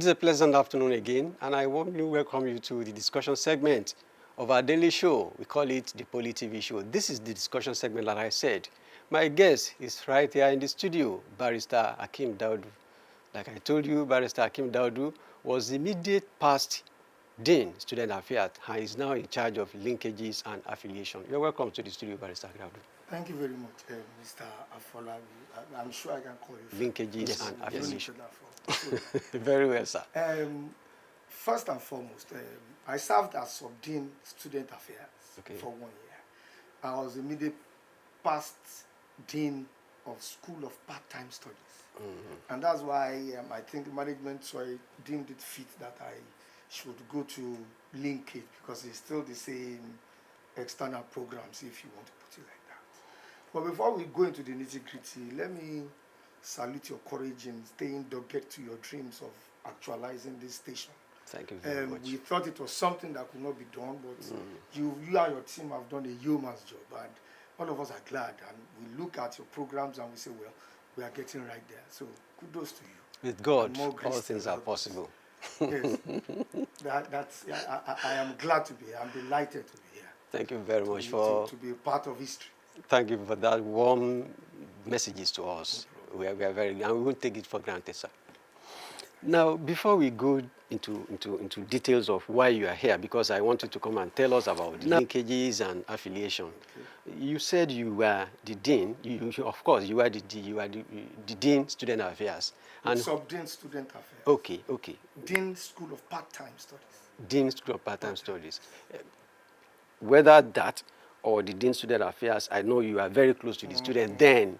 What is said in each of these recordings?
It's a pleasant afternoon again, and I warmly welcome you to the discussion segment of our daily show. We call it the Poly TV show. This is the discussion segment, like I said. My guest is right here in the studio, Barrister Hakeem Daudu. Like I told you, Barrister Hakeem Daudu was the immediate past Dean, Student Affairs, and is now in charge of linkages and affiliation. You're welcome to the studio, Barrister Daudu. Thank you very much, Mr. Afolabi. I'm sure I can call you. Linkages and affiliation. So, very well, sir. First and foremost, I served as Sub-Dean Student Affairs for 1 year. I was immediate past Dean of School of Part-Time Studies. And that's why I think management deemed it fit that I should go to Linkage because it's still the same external programs, if you want to put it like that. But before we go into the nitty-gritty, let me salute your courage in staying dogged to your dreams of actualizing this station. Thank you very much. We thought it was something that could not be done, but you and your team have done a yeoman's job, and all of us are glad. And we look at your programs and we say, well, we are getting right there. So kudos to you. With God, all things are possible. Yes, I am glad to be here. I'm delighted to be here. Thank you very much to be a part of history. Thank you for that warm messages to us. We are very, and we won't take it for granted, sir. Now, before we go into details of why you are here, because I want you to come and tell us about linkages and affiliation. You said you were the dean. Of course, you are the dean, Student Affairs, and Sub-Dean Student Affairs. Okay. Dean School of Part-Time Studies. Dean School of Part-Time Studies. Whether that or the Dean Student Affairs, I know you are very close to the student then.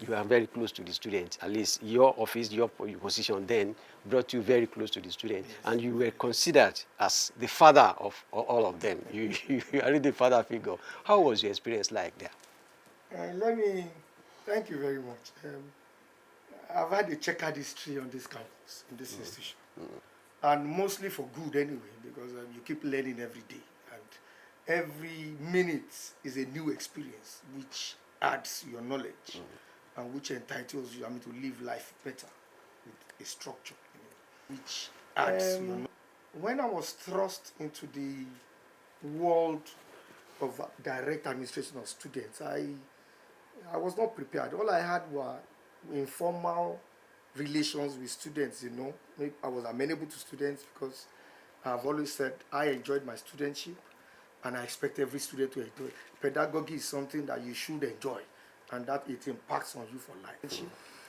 You are very close to the student. At least your office, your position then brought you very close to the student. Yes. And you were considered as the father of all of them. You are really the father figure. How was your experience like there? Thank you very much. I've had a checkered history on this campus, in this institution. And mostly for good anyway, because you keep learning every day. And every minute is a new experience, which adds your knowledge. And which entitles you, to live life better with a structure, which adds your knowledge. When I was thrust into the world of direct administration of students, I was not prepared. All I had were informal relations with students, Maybe I was amenable to students because I've always said I enjoyed my studentship and I expect every student to enjoy. Pedagogy is something that you should enjoy and that it impacts on you for life.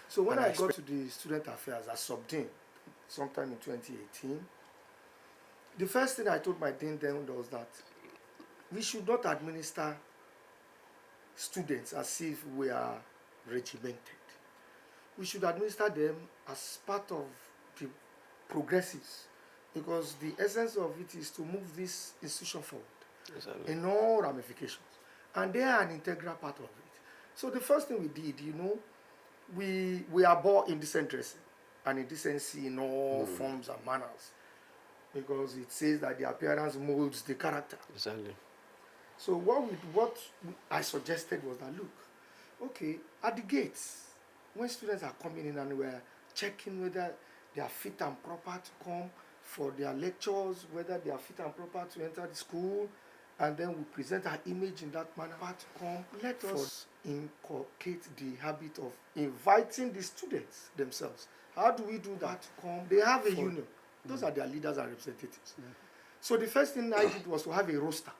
So when I got to the Student Affairs as Sub-Dean, sometime in 2018, the first thing I told my dean then was that we should not administer students as if we are regimented. We should administer them as part of the progressives, because the essence of it is to move this institution forward in all ramifications. And they are an integral part of it. So the first thing we did, we abhor indecent dressing and indecency in all forms and manners, because it says that the appearance molds the character. Exactly. So what I suggested was that, look, at the gates, when students are coming in and we're checking whether they are fit and proper to come for their lectures, whether they are fit and proper to enter the school, and then we present our image in that manner to come. Let us inculcate the habit of inviting the students themselves. How do we do that? They have a union. Those are their leaders and representatives. So the first thing I did was to have a roster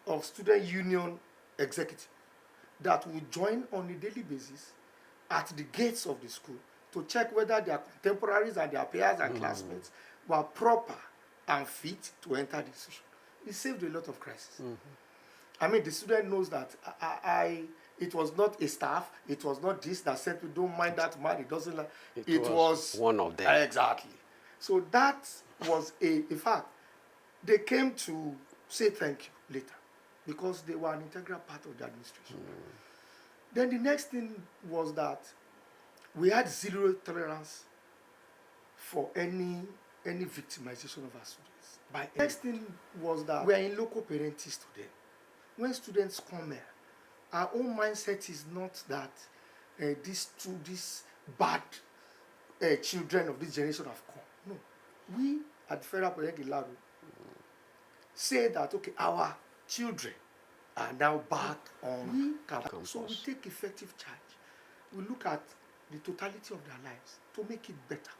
of student union executives that would join on a daily basis at the gates of the school to check whether their contemporaries and their peers and classmates were proper and fit to enter the institution. It saved a lot of crises. The student knows that it was not a staff, it was not this that said we don't mind that man, it doesn't like it was one of them. Exactly. So that was in fact, they came to say thank you later because they were an integral part of the administration. Then the next thing was that we had zero tolerance for any victimization of our students. The next thing was that we are in loco parentis today. When students come here, our own mindset is not that these bad children of this generation have come. No. we at Federal Polytechnic Laro say that, okay, our children are now back on campus. So we take effective charge. We look at the totality of their lives to make it better.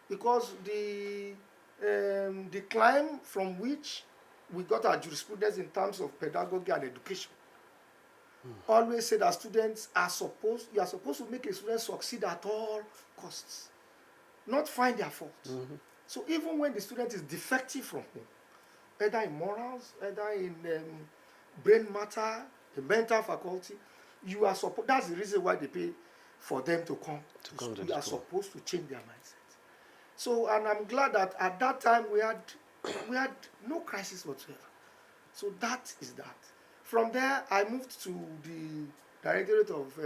Because the climb from which we got our jurisprudence in terms of pedagogy and education always say that students are you are supposed to make a student succeed at all costs, not find their faults. So even when the student is defective from home, either in morals, either in brain matter, the mental faculty, you are supposed. That's the reason why they pay for them to come to school. You are supposed to change their mindset. So, and I'm glad that at that time we had no crisis whatsoever. So that is that. From there, I moved to the directorate of.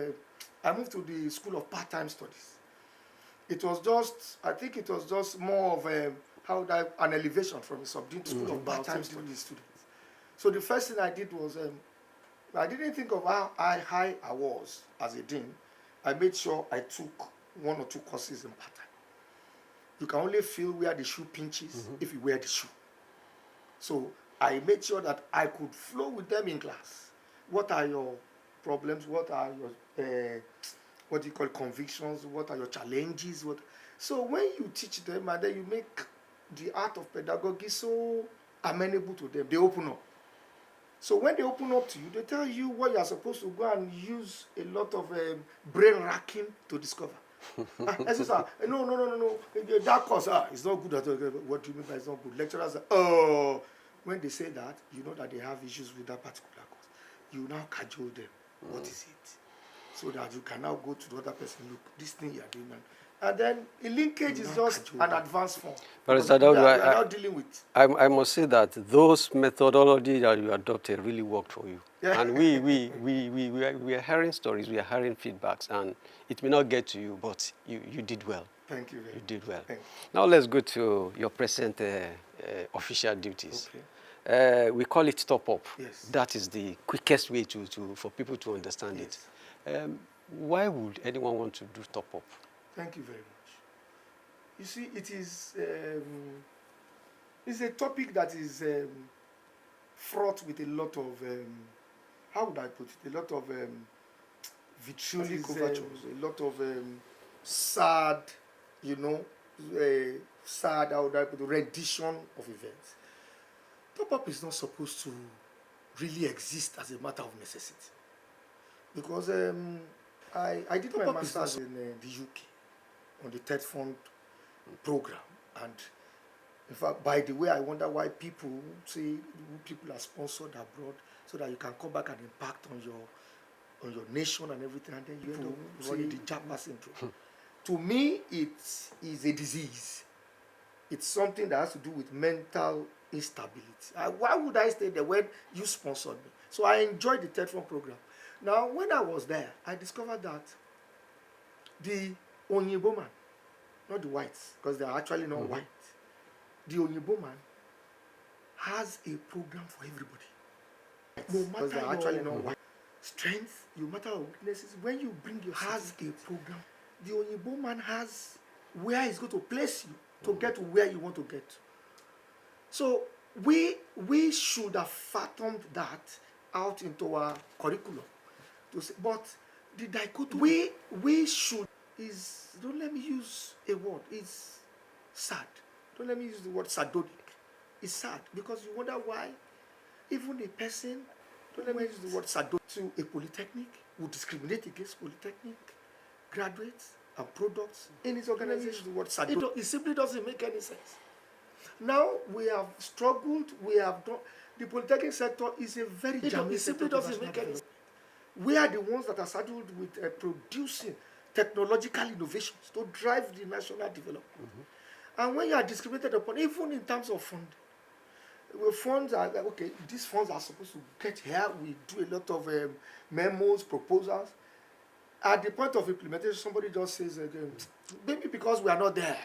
I moved to the School of Part-Time Studies. It was just, I think it was just more of an elevation from a subdean School of Part-Time Studies students. So the first thing I did was, I didn't think of how high I was as a dean. I made sure I took 1 or 2 courses in part-time. You can only feel where the shoe pinches if you wear the shoe. So I made sure that I could flow with them in class. What are your problems? What are your what do you call convictions? What are your challenges? So when you teach them and then you make the art of pedagogy so amenable to them, they open up. So when they open up to you, they tell you what you are supposed to go and use a lot of brain racking to discover. No. That course, it's not good at all. What do you mean by it's not good? Lecturers when they say that, you know that they have issues with that particular course. You now cajole them. What is it? So that you can now go to the other person, look, this thing you are doing. And then a linkage is just an advanced form. But we are not dealing with. I must say that those methodology that you adopted really worked for you. Yeah. And we are hearing stories, we are hearing feedbacks, and it may not get to you, but you did well. Thank you very much. You did well. Thank you. Now let's go to your present official duties. Okay. We call it top up. Yes. That is the quickest way for people to understand it. Why would anyone want to do top up? Thank you very much. You see, it is it's a topic that is fraught with a lot of how would I put it? A lot of vitriolic overtures, a lot of sad, sad, how would I put it, rendition of events. Top up is not supposed to really exist as a matter of necessity, because I did my master's in the UK on the TED Fund program, and in fact, by the way, I wonder why people say people are sponsored abroad so that you can come back and impact on your nation and everything, and then you end up running the Japa syndrome. To me, it is a disease. It's something that has to do with mental instability. Why would I stay there when you sponsored me? So I enjoyed the TED Fund program. Now, when I was there, I discovered that the Onyibo man, not the whites, because they are actually not white, the Onyibo man has a program for everybody. No matter your actually not white strength, no matter your weaknesses, when you bring your has a program, the Onyibo man has where he's going to place you to get to where you want to get. So we should have fathomed that out into our curriculum. To say, but the dichotomy we should is, don't let me use a word, it's sad. Don't let me use the word sardonic. It's sad because you wonder why even a person, don't let me use the word sardonic, to a polytechnic would discriminate against polytechnic graduates and products in its organization. The word sardonic. It simply doesn't make any sense. Now we have struggled, we have done. The polytechnic sector is a very it simply doesn't make any sense. We are the ones that are saddled with producing technological innovations to drive the national development. And when you are discriminated upon, even in terms of funding, funds are like, okay, these funds are supposed to get here. We do a lot of memos, proposals. At the point of implementation, somebody just says, maybe because we are not there.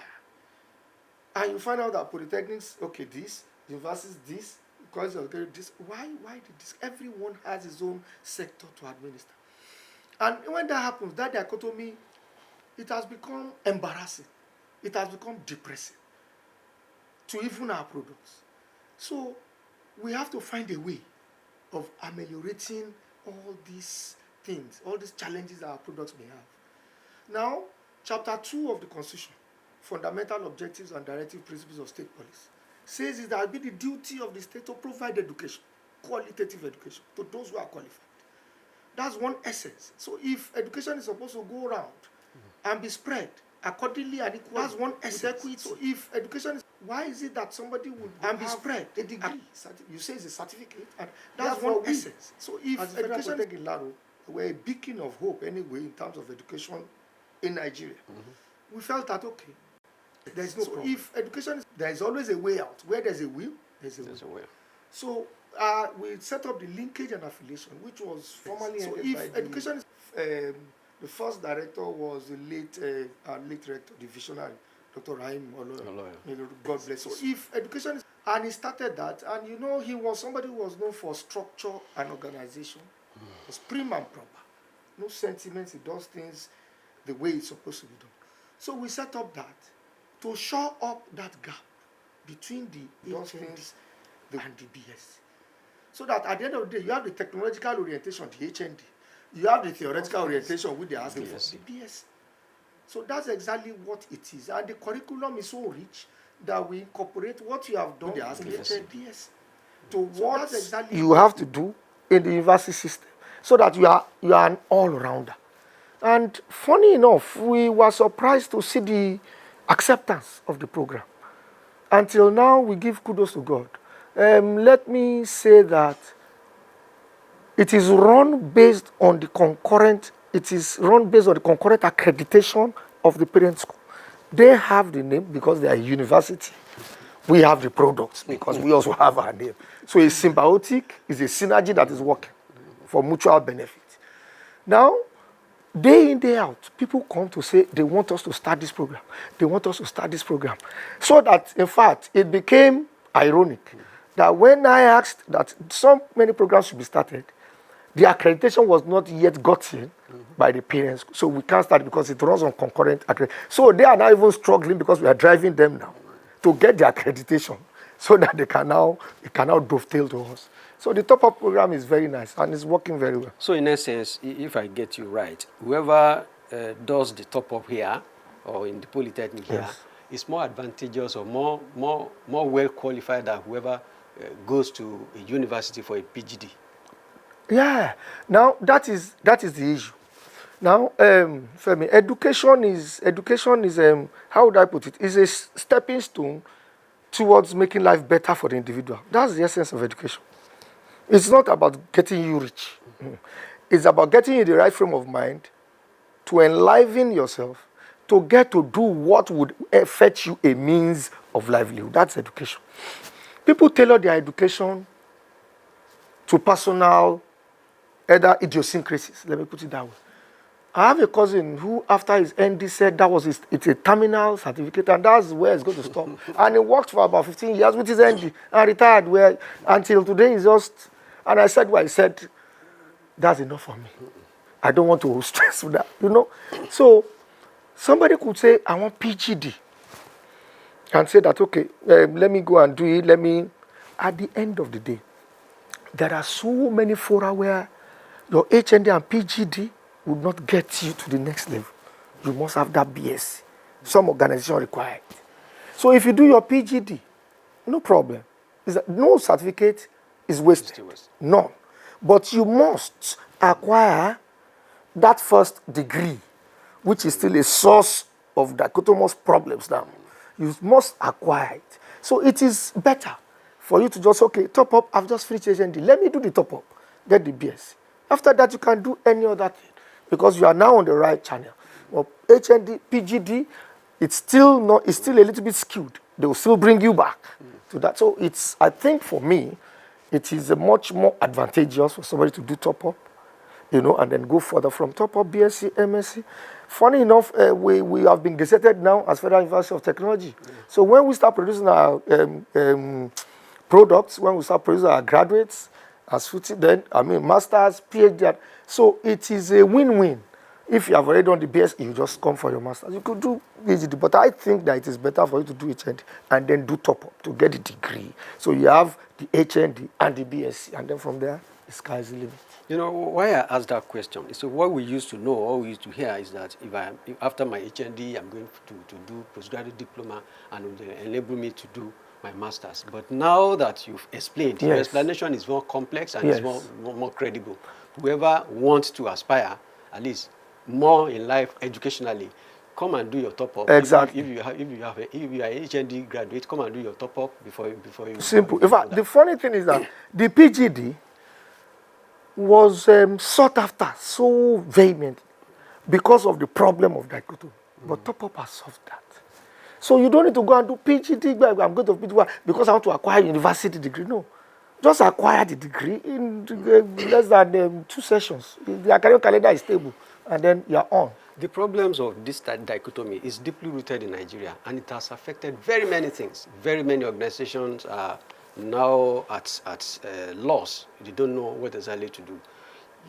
And you find out that polytechnics, okay, this, universities, this, because of this. Why did this? Everyone has his own sector to administer. And when that happens, that dichotomy, it has become embarrassing. It has become depressing. to even our products. So we have to find a way of ameliorating all these things, all these challenges that our products may have. Now, Chapter 2 of the Constitution, Fundamental Objectives and Directive Principles of State Policy, says it will be the duty of the state to provide education, qualitative education, to those who are qualified. That's one essence. So if education is supposed to go around and be spread accordingly and equally, that's one essence. So if education is, why is it that somebody would and be spread a degree? You say it's a certificate, and that's one essence. So if education is in Laro, we're a beacon of hope anyway in terms of education in Nigeria. We felt that okay, there's no problem. If education is, there is always a way out. Where there's a will, there's a will. So we set up the Linkage and Affiliation, which was formerly ended by education is, the first director was the late rector, the visionary, Dr. Rahim Oloyo. God bless him. So if education is, and he started that, and you know, he was somebody who was known for structure and organization. It was prim and proper. No sentiments, he does things the way it's supposed to be done. So we set up that to shore up that gap between those things and the BS. So that at the end of the day, you have the technological orientation, the HND. You have the theoretical orientation, which they are asking for, the BS. So that's exactly what it is. And the curriculum is so rich that we incorporate what you have done as BS to what exactly you have to do in the university system, so that you are an all-rounder. And funny enough, we were surprised to see the acceptance of the program. Until now, we give kudos to God. Let me say that it is run based on the concurrent. It is run based on the concurrent accreditation of the parent school. They have the name because they are a university. We have the products because we also have our name. So it's symbiotic. It's a synergy that is working for mutual benefit. Now, day in, day out, people come to say they want us to start this program. They want us to start this program. So that, in fact, it became ironic that when I asked that so many programs should be started, the accreditation was not yet gotten by the parents. So we can't start because it runs on concurrent accreditation. So they are now even struggling because we are driving them now to get the accreditation so that they can now dovetail to us. So the top-up program is very nice and it's working very well. So in essence, if I get you right, whoever does the top-up here or in the Polytechnic here is more advantageous or more well qualified than whoever goes to a university for a PhD. Yeah. Now that is the issue. Now, Femi, education is how would I put it? Is a stepping stone towards making life better for the individual. That's the essence of education. It's not about getting you rich. It's about getting you the right frame of mind to enliven yourself, to get to do what would fetch you a means of livelihood. That's education. People tailor their education to personal, either idiosyncrasies. Let me put it that way. I have a cousin who, after his ND, said it's a terminal certificate, and that's where it's going to stop. And he worked for about 15 years with his ND and retired. Until today, he's just. And I said, well, I said, that's enough for me. I don't want to stress with that, So somebody could say, I want PhD. And say that, okay, let me go and do it. At the end of the day, there are so many fora where your HND and PhD would not get you to the next level. You must have that BS. Some organization require it. So if you do your PhD, no problem. No certificate is wasted. None. But you must acquire that first degree, which is still a source of dichotomous problems now. You must acquire it. So it is better for you to just, okay, top up, I've just finished HND. Let me do the top up, get the BS. After that, you can do any other thing because you are now on the right channel. Well, HND, PGD, it's still a little bit skewed. They will still bring you back to that. So I think for me, it is much more advantageous for somebody to do top up, and then go further from top up, BSc, MSc. Funny enough, we have been gazetted now as Federal University of Technology. So when we start producing our products, when we start producing our graduates, masters, PhD, so it is a win-win. If you have already done the BS, you just come for your master's. You could do PhD, but I think that it is better for you to do HND and then do top up to get the degree. So you have the HND and the BSc, and then from there, the sky is the limit. You know, why I asked that question, so what we used to know, or we used to hear is that if after my HND, I'm going to do postgraduate diploma and it will enable me to do my master's. But now that you've explained, your explanation is more complex and is more credible. Whoever wants to aspire, at least more in life educationally, come and do your top up. Exactly. If you are a HND graduate, come and do your top up before you. Simple. In fact, the funny thing is that the PGD was sought after so vehemently because of the problem of dichotomy. But top up has solved that. So you don't need to go and do PGD. I'm going to PGD because I want to acquire university degree. No. Just acquire the degree in less than 2 sessions. The academic calendar is stable, and then you're on. The problems of this dichotomy is deeply rooted in Nigeria, and it has affected very many things. Very many organizations are now at loss. They don't know what exactly to do.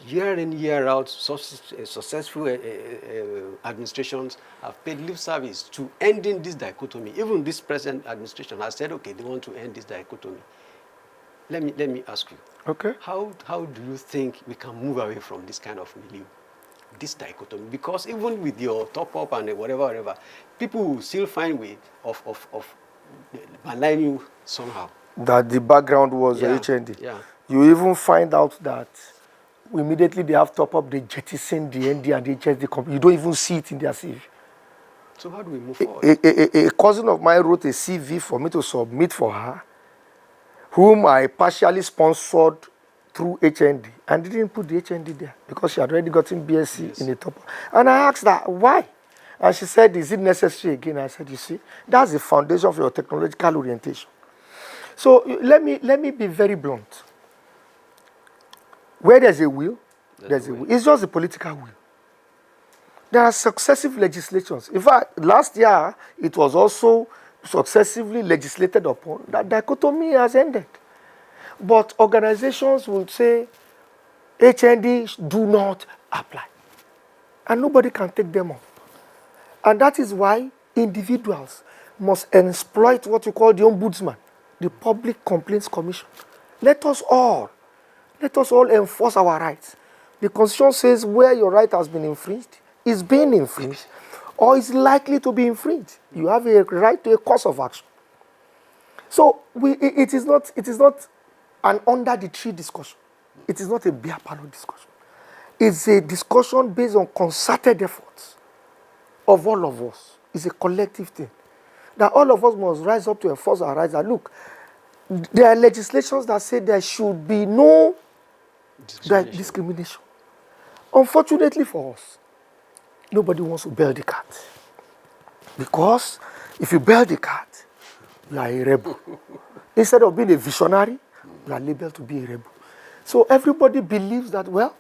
Year in, year out, successful administrations have paid lip service to ending this dichotomy. Even this present administration has said, okay, they want to end this dichotomy. Let me ask you. Okay. How do you think we can move away from this kind of milieu, this dichotomy? Because even with your top up and whatever, people will still find way of maligning you somehow. That the background was HND. Yeah. You even find out that immediately they have top up, they jettison the ND and the HND. You don't even see it in their CV. So how do we move forward? A cousin of mine wrote a CV for me to submit for her, whom I partially sponsored through HND, and didn't put the HND there because she had already gotten BSc in the top. And I asked her, why? And she said, is it necessary again? I said, you see, that's the foundation of your technological orientation. So let me be very blunt. Where there's a will, there's a will. It's just a political will. There are successive legislations. In fact, last year, it was also successively legislated upon that dichotomy has ended. But organizations will say, HND do not apply. And nobody can take them up. And that is why individuals must exploit what you call the ombudsman, the Public Complaints Commission. Let us all enforce our rights. The Constitution says where your right has been infringed, is being infringed, or is likely to be infringed. You have a right to a course of action. So it is not an under the tree discussion. It is not a beer parlor discussion. It's a discussion based on concerted efforts of all of us. It's a collective thing. That all of us must rise up to enforce our rights. And look, there are legislations that say there should be no discrimination. Unfortunately for us, nobody wants to bail the cat. Because if you bail the cat, you are a rebel. Instead of being a visionary, you are labeled to be a rebel. So everybody believes that, well,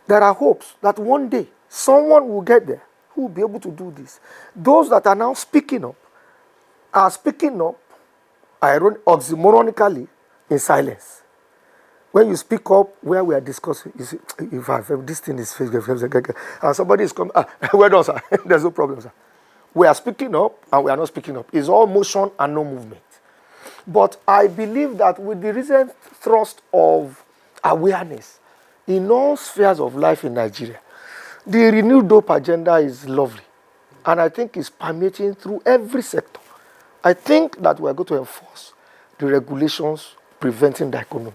there are hopes that one day someone will get there who will be able to do this. Those that are now speaking up are speaking up oxymoronically in silence. When you speak up where we are discussing, you see, if this thing is and somebody is coming, well done, sir. There's no problem, sir. We are speaking up and we are not speaking up. It's all motion and no movement. But I believe that with the recent thrust of awareness in all spheres of life in Nigeria, the renewed dope agenda is lovely. And I think it's permeating through every sector. I think that we are going to enforce the regulations preventing dichotomy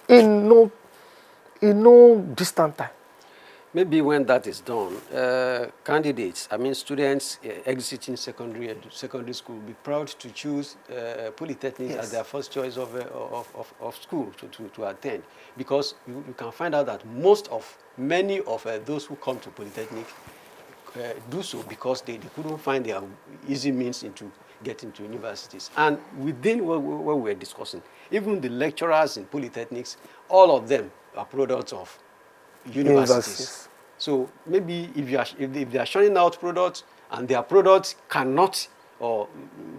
in no distant time. Maybe when that is done, candidates, students exiting secondary school will be proud to choose polytechnics as their first choice of school to attend, because you can find out that many of those who come to polytechnic do so because they couldn't find their easy means into getting to universities. And within what we were discussing, even the lecturers in polytechnics, all of them are products of universities. So maybe if they are shunning out products and their products cannot or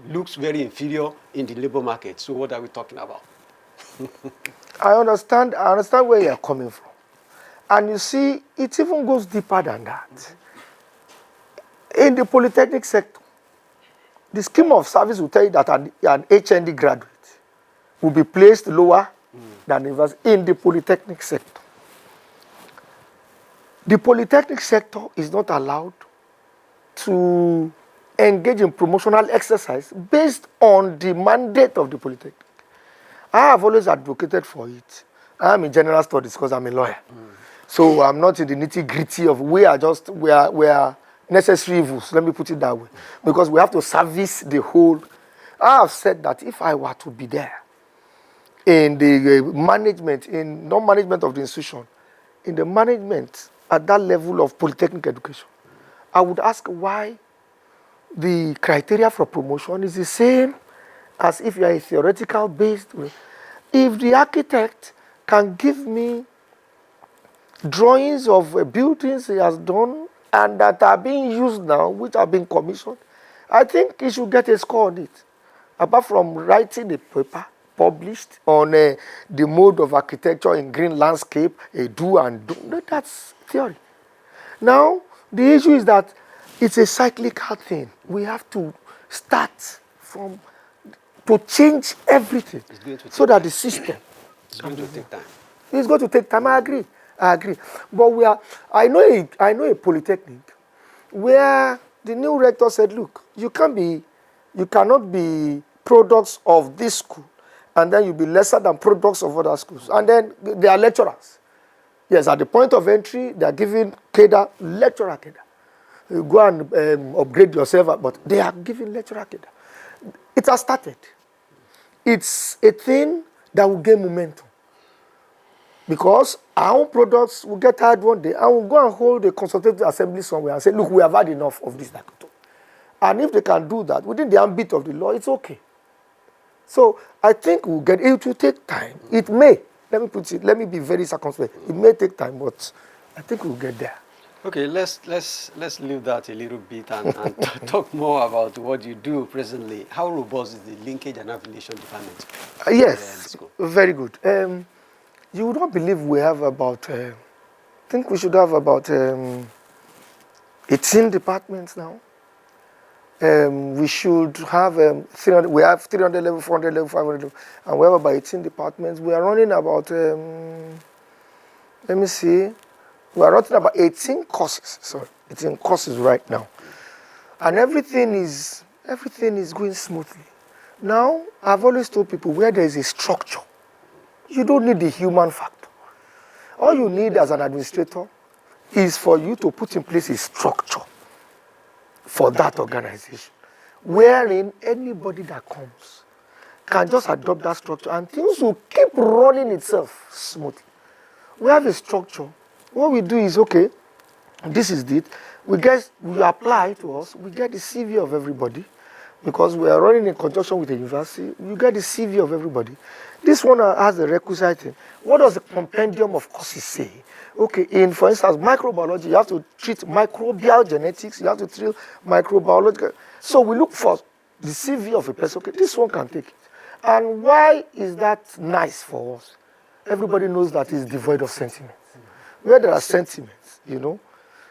looks very inferior in the labor market, so what are we talking about? I understand where you are coming from. And you see, it even goes deeper than that. In the polytechnic sector, the scheme of service will tell you that an HND graduate will be placed lower than university in the polytechnic sector. The polytechnic sector is not allowed to engage in promotional exercise based on the mandate of the polytechnic. I have always advocated for it. I'm in general studies because I'm a lawyer. So I'm not in the nitty-gritty of we are necessary evils, let me put it that way. Because we have to service the whole. I have said that if I were to be there in the management, in non-management of the institution, in the management at that level of polytechnic education, I would ask why the criteria for promotion is the same as if you are a theoretical based way. If the architect can give me drawings of buildings he has done and that are being used now, which have been commissioned, I think he should get a score on it. Apart from writing a paper published on the mode of architecture in green landscape, a do and do, that's theory. Now, the issue is that it's a cyclical thing. We have to start from to change everything so that the system. It's going to take time. It's going to take time. I agree. But I know a polytechnic where the new rector said, look, you cannot be products of this school and then you'll be lesser than products of other schools. And then they are lecturers. Yes, at the point of entry, they are giving cadre, lecturer cadre. You go and upgrade yourself, but they are giving lecturer cadre. It has started. It's a thing that will gain momentum. Because our own products will get tired one day and we'll go and hold a consultative assembly somewhere and say, look, we have had enough of this. And if they can do that within the ambit of the law, it's okay. So I think we'll get it. Will take time. It may. Let me be very circumspect. It may take time, but I think we'll get there. Okay, let's leave that a little bit and talk more about what you do presently. How robust is the linkage and affiliation department? Yes, very good. You would not believe we have about, I think we should have about 18 departments now. We should have 300, we have 300 level, 400 level, 500 level, and we have about 18 departments. We are running about, let me see, we are running about 18 courses, 18 courses right now. And everything is going smoothly. Now, I've always told people where there is a structure, you don't need the human factor. All you need as an administrator is for you to put in place a structure for that organization, wherein anybody that comes can just adopt that structure and things will keep running itself smoothly. We have a structure. What we do is, okay, this is it. We apply to us, we get the CV of everybody, because we are running in conjunction with the university, you get the CV of everybody. This one has the requisite thing. What does the compendium of courses say? Okay, for instance, microbiology, you have to treat microbial genetics, you have to treat microbiological. So we look for the CV of a person. Okay, this one can take it. And why is that nice for us? Everybody knows that it's devoid of sentiments. Where there are sentiments,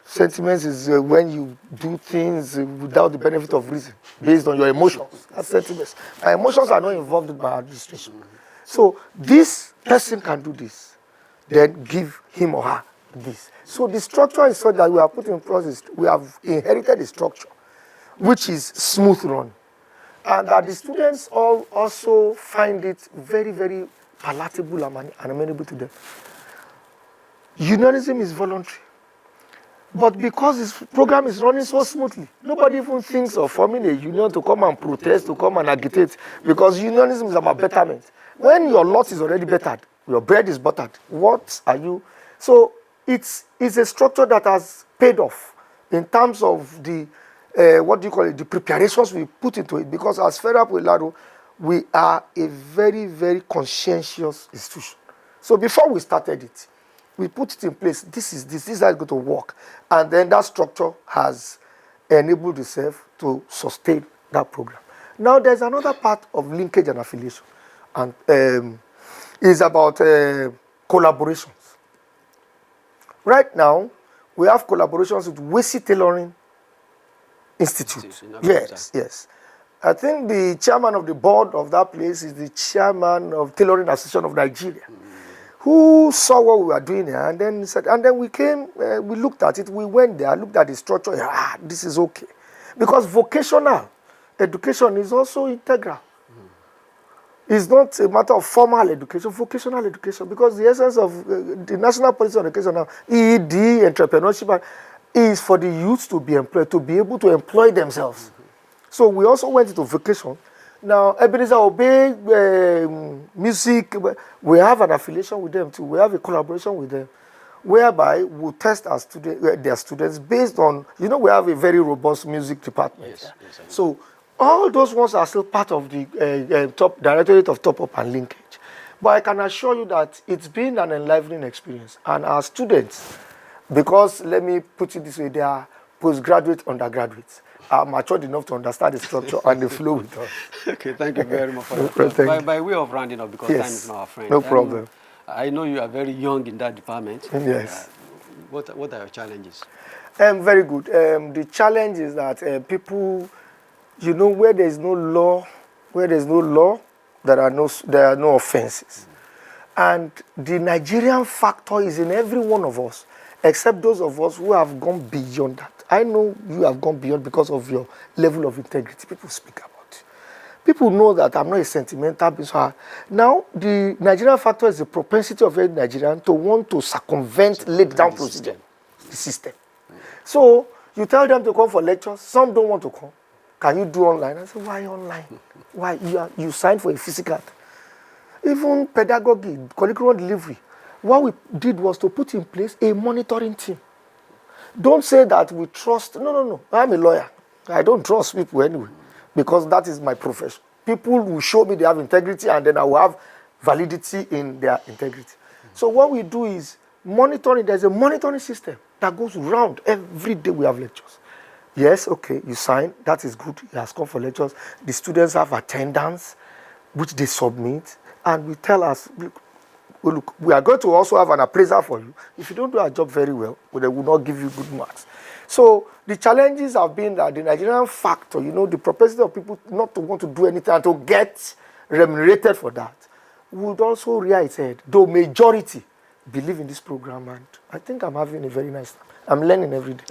sentiments is when you do things without the benefit of reason, based on your emotions. That's sentiments. My emotions are not involved in my administration. So this person can do this, then give him or her this. So the structure is such that we are putting in process, we have inherited a structure which is smooth run. And that the students all also find it very, very palatable and amenable to them. Unionism is voluntary. But because this program is running so smoothly, nobody even thinks of forming a union to come and protest, to come and agitate, because unionism is about betterment. When your lot is already bettered, your bread is buttered, what are you? So it's a structure that has paid off in terms of the, the preparations we put into it, because as Federal Laro, we are a very, very conscientious institution. So before we started it, we put it in place. This is how it's going to work. And then that structure has enabled itself to sustain that program. Now, there's another part of linkage and affiliation, and is about collaborations. Right now, we have collaborations with Wesi Tailoring Institute. In Abeokuta. Yes, yes. I think the chairman of the board of that place is the chairman of Tailoring Association of Nigeria, who saw what we were doing here and then said, and then we came, we looked at it, we went there, looked at the structure, this is okay. Because vocational education is also integral. It's not a matter of formal education, vocational education, because the essence of the national policy on education now, EED, entrepreneurship, is for the youth to be employed, to be able to employ themselves. So we also went into vocation. Now, Ebenezer Obey Music, we have an affiliation with them too. We have a collaboration with them, whereby we test our their students based on, we have a very robust music department. Yes, yes, so all those ones are still part of the top Directorate of Top-Up and Linkage. But I can assure you that it's been an enlivening experience. And our students, because let me put it this way, they are postgraduate undergraduates, are matured enough to understand the structure and the flow with us. Okay, thank you very much for that. By way of rounding up, because time is not our friend. No problem. I know you are very young in that department. Yes. What are your challenges? Very good. The challenge is that people, where there is no law, there are no offenses. And the Nigerian factor is in every one of us, except those of us who have gone beyond that. I know you have gone beyond because of your level of integrity. People speak about it. People know that I'm not a sentimental being. So now, the Nigerian factor is the propensity of every Nigerian to want to circumvent laid-down procedure, the system. So you tell them to come for lectures. Some don't want to come. Can you do online? I say, why online? Why? You signed for a physical. Even pedagogy, curriculum delivery. What we did was to put in place a monitoring team. Don't say that we trust. No. I'm a lawyer. I don't trust people anyway, because that is my profession. People will show me they have integrity, and then I will have validity in their integrity. So what we do is monitoring. There's a monitoring system that goes round. Every day we have lectures. Yes, okay, you sign. That is good. He has come for lectures. The students have attendance, which they submit, and we tell us, look, we are going to also have an appraiser for you. If you don't do our job very well, they will not give you good marks. So the challenges have been that the Nigerian factor, the propensity of people not to want to do anything and to get remunerated for that, would also rear its head. Though majority believe in this program, and I think I'm having a very nice time. I'm learning every day.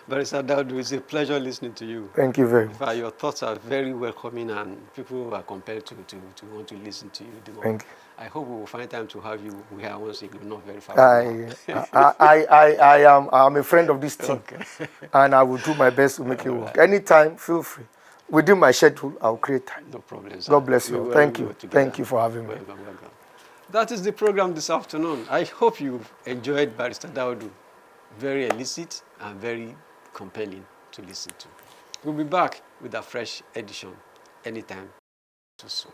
Barrister Daudu, it's a pleasure listening to you. Thank you very much. In fact, your thoughts are very welcoming, and people are compelled to want to listen to you. Thank you. I hope we will find time to have you here once you're not very far. I'm a friend of this team, okay. And I will do my best to make it work. Anytime, feel free. Within my schedule, I'll create time. No problem, sir. God bless you. Thank you. Thank you for having me. Welcome. That is the program this afternoon. I hope you've enjoyed Barrister Daudu. Very illicit and very compelling to listen to. We'll be back with a fresh edition anytime too soon.